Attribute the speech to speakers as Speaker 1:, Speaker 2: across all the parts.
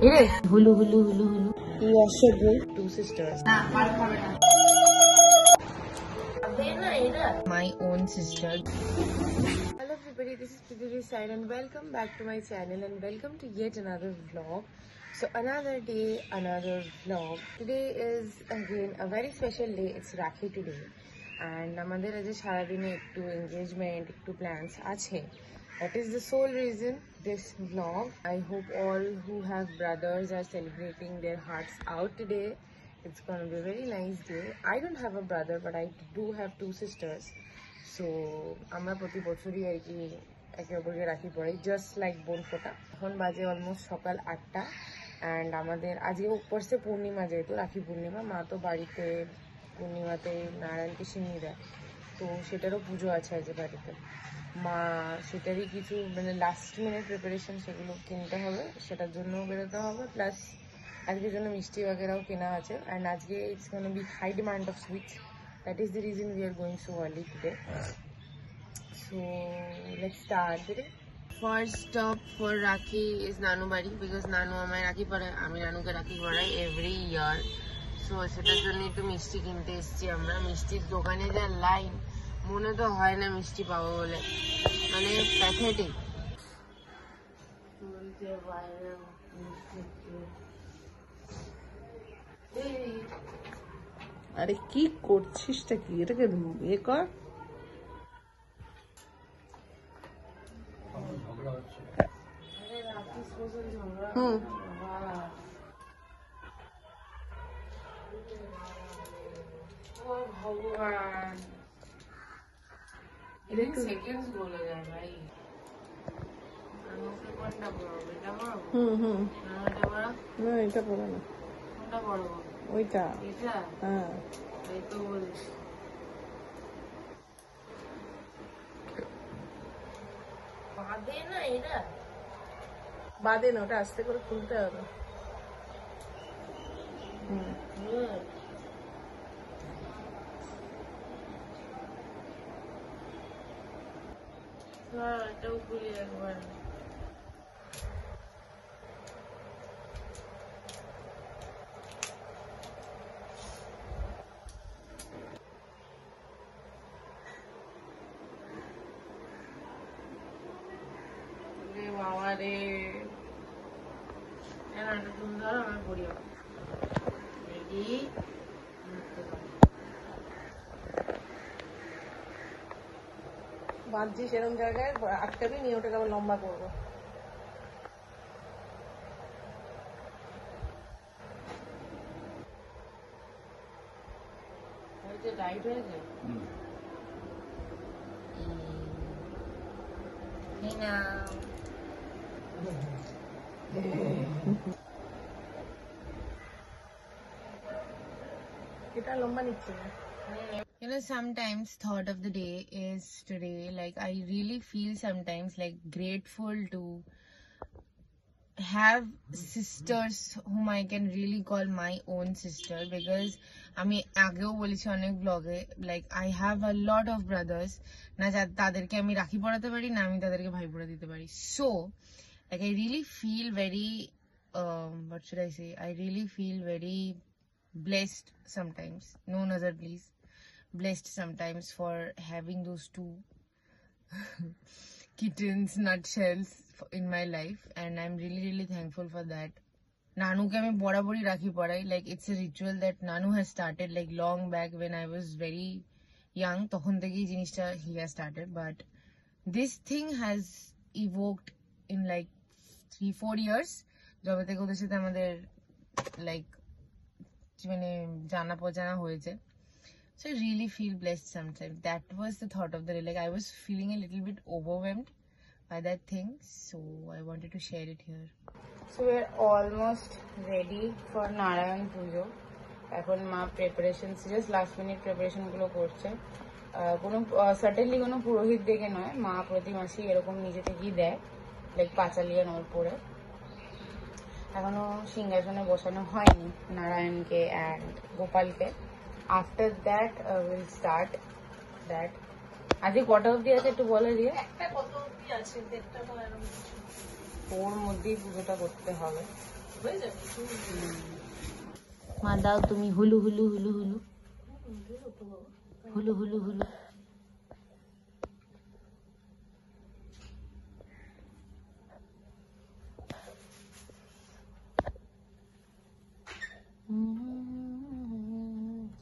Speaker 1: Hulu, hulu, hulu, hulu. You are so great. Two sisters. My own sister. Hello everybody, this is Prithvi Side and welcome back to my channel and welcome to yet another vlog. So another day, another vlog. Today is again a very special day. It's Rakhi today. And আমাদের আজ সারাদিনে একটু engagement, একটু plans আছে. That is the sole reason this vlog. I hope all who have brothers are celebrating their hearts out today. It's gonna be a very nice day. I don't have a brother, but I do have two sisters. So আমরা প্রতি বছরই আর কি একে অপরকে রাখি পড়াই, just like বোন ফোটা। এখন বাজে অলমোস্ট সকাল 8টা অ্যান্ড আমাদের আজকে উপরসে পূর্ণিমা, যেহেতু রাখি পূর্ণিমা, মা তো বাড়িতে পূর্ণিমাতে নারায়ণকে সিন্নি দেয়, তো সেটারও পুজো আছে আজকে বাড়িতে। মা সেটারই কিছু মানে লাস্ট মিনিট প্রিপারেশন, সেগুলো কিনতে হবে, সেটার জন্যও বেরোতে হবে, প্লাস আজকের জন্য মিষ্টি বাগেরাও কেনা আছে। অ্যান্ড আজকে it's gonna be high demand of sweets. That is the reason we are going so early today. So let's start today. First stop for Rakhi is Nanu Bari, because Nanu আমায় রাখি পড়ায়, আমি নানুকে রাখি পড়াই every year. So সেটার জন্য একটু মিষ্টি কিনতে এসেছি আমরা। মিষ্টির দোকানে যা লাইন, মনে তো হয় না মিষ্টি পাবো বলে, মানে প্যাথেটিক।
Speaker 2: আরে কি করছিসটা কি? এটাকে ইয়ে কর।
Speaker 1: ভগবান, সেকেন্ডস বলে যায় ভাই। কোনটা পড়বো? এটা পড়বো? এটা পড়া?
Speaker 2: না, এটা পড়ো না।
Speaker 1: কোনটা পড়বো?
Speaker 2: ওইটা।
Speaker 1: এটা?
Speaker 2: হ্যাঁ,
Speaker 1: এই তো বলিস। বাদে না এটা?
Speaker 2: বাদে না, ওটা আস্তে করে খুলতে হবে।
Speaker 1: এটাও খুলি একবার। বাবা রে, এটা তুমি ধরো, আমার পড়ি। রেডি?
Speaker 2: বাঁধছি সেরকম জায়গায় আটকাবি, নিয়ে ওটাকে আবার লম্বা করবো।
Speaker 1: টাইট হয়েছে না?
Speaker 2: এটা লম্বা নিচ্ছে না।
Speaker 1: You know, sometimes thought of the day is today, like I really feel sometimes like grateful to have sisters whom I can really call my own sister, because আমি আগেও বলেছি অনেক ব্লগে, like I have a lot of brothers, না তাদেরকে আমি রাখি পড়াতে পারি, না আমি তাদেরকে ভাই পড়া দিতে পারি। So like I really feel very what should I say, I really feel very blessed sometimes, no nazar please, blessed sometimes for having those two kittens, nutshells in my life, and I'm really thankful for that. Nanuke ami borabori rakhi padai, like it's a ritual that Nanu has started like long back when I was very young, tokhon thekei jinishta he has started, but this thing has evoked in like 3-4 years jobe theke oder sathe amader like মানে জানা পজানা হয়েছে। So I really feel blessed sometimes. That was the thought of the day. Like I was feeling a little bit overwhelmed by that thing, so I wanted to share it here. So we're almost ready for Narayan Pujo. এখন মা preparation, just last minute preparation গুলো করছে। কোনো certainly কোনো পুরোহিত দেখে নয়, মা প্রতি মাসেই এরকম নিজে থেকেই দেয়, লাইক পাঁচালিয়া নয় পড়ে। এখনো সিংহাসনে বসানো হয়নি নারায়ণকে অ্যান্ড গোপালকে। After that will start that. আজকে কটা অবধি আছে একটু বলে দিয়ে। একটা কত অবধি আছে? 1:30 ওর মধ্যেই পুজোটা করতে হবে।
Speaker 2: হয়ে যাবে।
Speaker 1: মা দাও তুমি Hulu Hulu Hulu Hulu Hulu Hulu Hulu.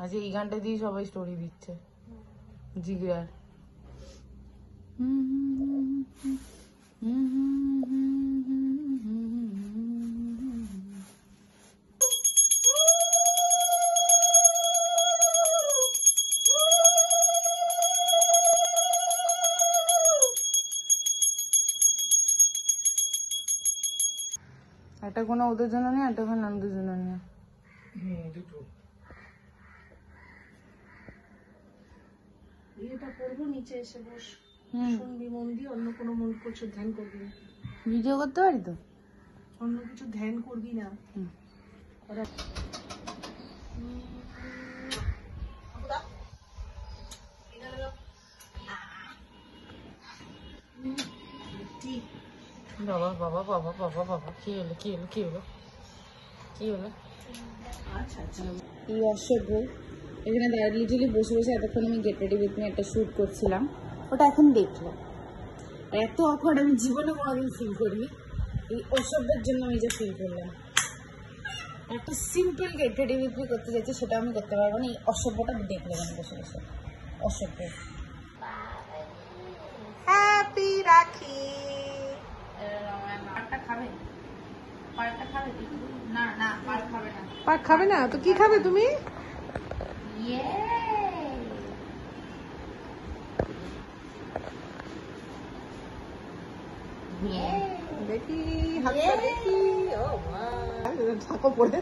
Speaker 1: আজ এই গানটা দিয়ে সবাই স্টোরি দিচ্ছে জিগার। একটা কোনো ওদের জন্য নেই, একটা কোনো আমাদের জন্য নেই।
Speaker 2: এটা করবো, নিচে এসে বস, শুনবি মন দিয়ে, অন্য কোনো মন কিছু ধ্যান করবি না।
Speaker 1: ভিডিও করতে পারি তো,
Speaker 2: অন্য কিছু ধ্যান করবি না।
Speaker 1: বাবা বাবা বাবা বাবা বাবা কি হলো কি হলো কি হলো কি হলো?
Speaker 2: আচ্ছা আচ্ছা,
Speaker 1: এই অসভ্য এখানে দাঁড়িয়ে লিটারলি বসে বসে এতক্ষণ আমি গেট রেডি উইথ মি একটা শ্যুট করছিলাম, ওটা এখন দেখলো। এত অকওয়ার্ড আমি জীবনে কোনোদিন ফিল করিনি, এই অসভ্যের জন্য আমি যে ফিল করলাম। একটা simple get ready with me করতে যাচ্ছি, সেটা আমি করতে পারবো না। এই অসভ্যটা দেখলে আমি বসে বসে অসভ্য।
Speaker 2: হ্যাপি রাখি। পাড়টা খাবে? পাড়টা খাবে? না না, পাড় খাবে না। পাড় খাবে না তো কি খাবে তুমি? দেখি হাতটা দেখি। ও মা, ঠাকুর পড়ে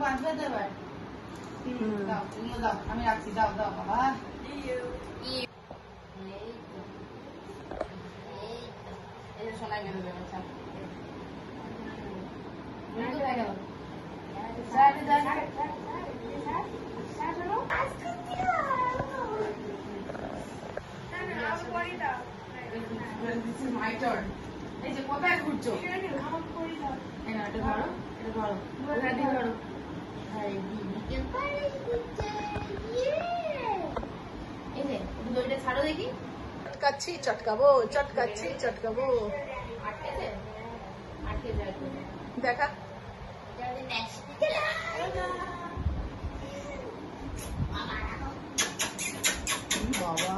Speaker 1: বাঁধবে দেবার দাও, তুমিও দাও, আমি রাখছি। দাও দাও বাবা। শোনাই গেল মাই টার্ন। এই যে কোথায় ঘুরছো? এটা ধরো, এটা ধরো, ধরো। দইটা ছাড়ো দেখি।
Speaker 2: চটকাচ্ছি চটকাবো, চটকাচ্ছি চটকাবো। দেখা বাবা,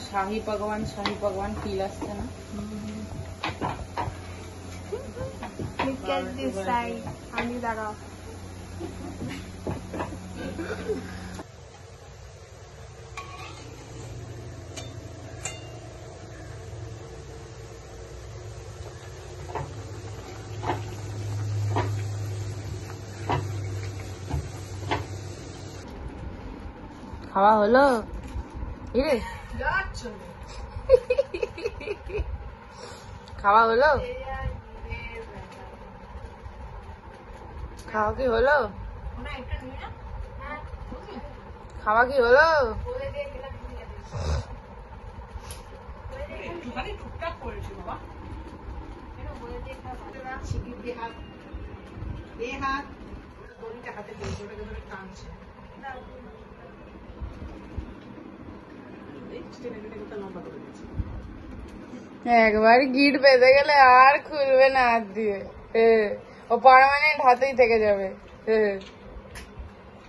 Speaker 1: শাহী পকওয়ান ফিল আসছে না?
Speaker 2: আমি দাঁড়াও।
Speaker 1: খাওয়া হলো? ইরে খাওয়া হলো? খাওয়া কি হলো? খাওয়া কি হলো?
Speaker 2: একটুখানি টুকটাক করেছি বাবা। হাত দড়িটা হাতে দিয়েছে, ওটাকে ধরে টানছে।
Speaker 1: একবার গিট বেঁধে গেলে আর খুলবে না হাত দিয়ে। ও পার্মানেন্ট হাতেই থেকে যাবে।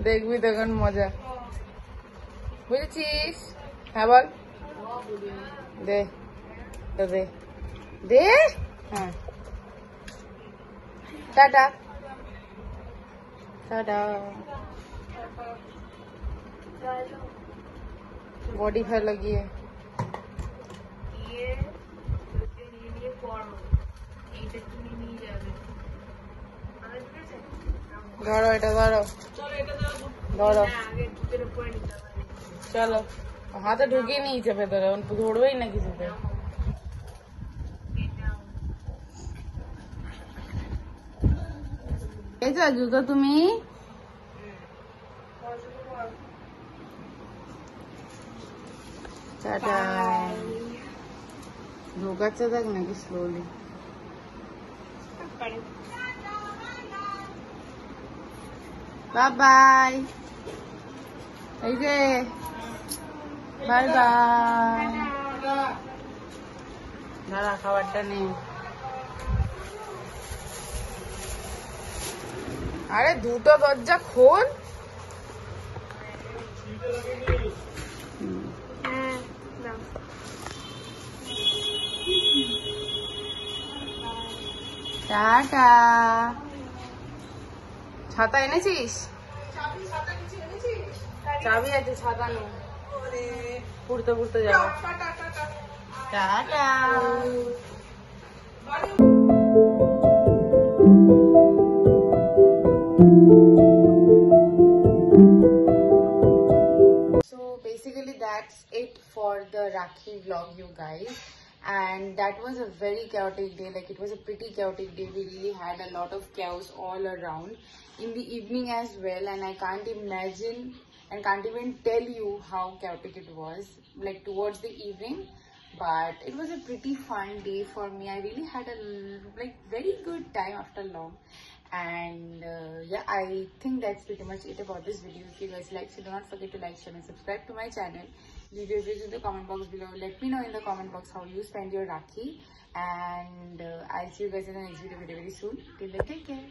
Speaker 1: দেখবি তখন মজা, বুঝেছিস? হ্যাঁ বল। দে তো দে দে। হ্যাঁ, টাটা টাটা। বডি ফেলো গিয়ে। ধরো এটা, ধরো। ধরো
Speaker 2: আগে দুধের উপরে নিতে হবে।
Speaker 1: চলো হাতে ঢুকিয়ে নিয়েছে ভেতরে ধরবেই না কিছুতে এই তো জুতো তুমি টাটা ঢোকাচ্ছে দেখ নাকি স্লোলি বাই বাই এই যে বাই বাই দাঁড়া খাবারটা নে আরে দুটো দরজা খোল টাটা ছাতা এনেছিস চাবি আছে ছাতা নেই পুড়তে পুড়তে যাবো tata So basically that's it for the Rakhi vlog, you guys. And that was a very chaotic day. Like it was a pretty chaotic day. We really had a lot of chaos all around in the evening as well. And I can't imagine and can't even tell you how chaotic it was like towards the evening. But it was a pretty fun day for me. I really had a like very good time after long. And yeah, I think that's pretty much it about this video. If you guys like, so do not forget to like, share and subscribe to my channel. Leave your views in the comment box below. Let me know in the comment box how you spend your Rakhi. And I'll see you guys in the next video very soon. Till then, take care.